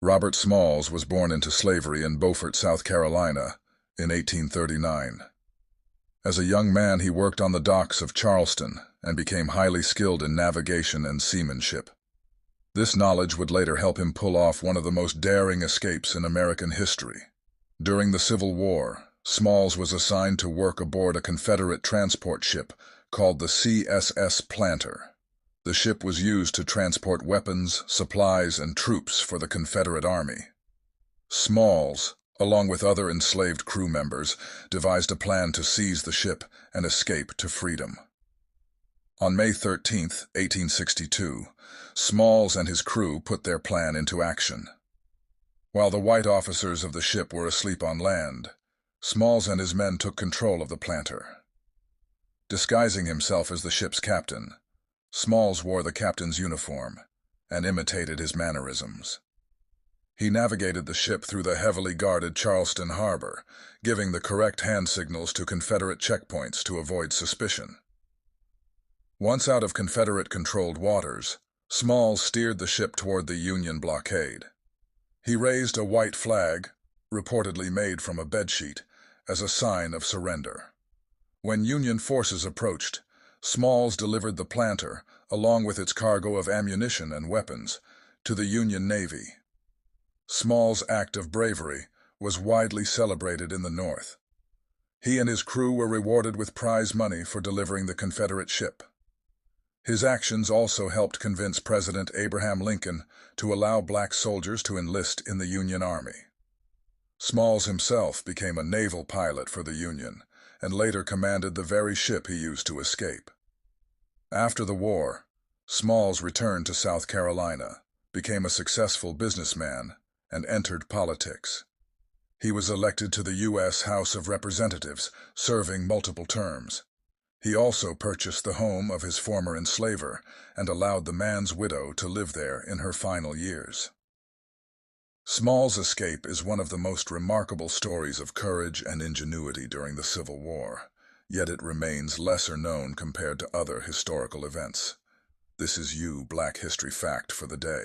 Robert Smalls was born into slavery in Beaufort, South Carolina, in 1839. As a young man, he worked on the docks of Charleston and became highly skilled in navigation and seamanship. This knowledge would later help him pull off one of the most daring escapes in American history. During the Civil War, Smalls was assigned to work aboard a Confederate transport ship called the CSS Planter. The ship was used to transport weapons, supplies, and troops for the Confederate Army. Smalls, along with other enslaved crew members, devised a plan to seize the ship and escape to freedom. On May 13, 1862, Smalls and his crew put their plan into action. While the white officers of the ship were asleep on land, Smalls and his men took control of the planter. Disguising himself as the ship's captain, Smalls wore the captain's uniform and imitated his mannerisms. He navigated the ship through the heavily guarded Charleston harbor, giving the correct hand signals to Confederate checkpoints to avoid suspicion. Once out of Confederate-controlled waters, Smalls steered the ship toward the Union blockade. He raised a white flag, reportedly made from a bedsheet, as a sign of surrender. When Union forces approached, Smalls delivered the planter, along with its cargo of ammunition and weapons, to the Union Navy. Smalls' act of bravery was widely celebrated in the North. He and his crew were rewarded with prize money for delivering the Confederate ship. His actions also helped convince President Abraham Lincoln to allow black soldiers to enlist in the Union Army. Smalls himself became a naval pilot for the Union, and later commanded the very ship he used to escape. After the war, Smalls returned to South Carolina, became a successful businessman, and entered politics. He was elected to the U.S. House of Representatives, serving multiple terms. He also purchased the home of his former enslaver and allowed the man's widow to live there in her final years. Smalls' escape is one of the most remarkable stories of courage and ingenuity during the Civil War, yet it remains lesser known compared to other historical events. This is Black History Fact for the day.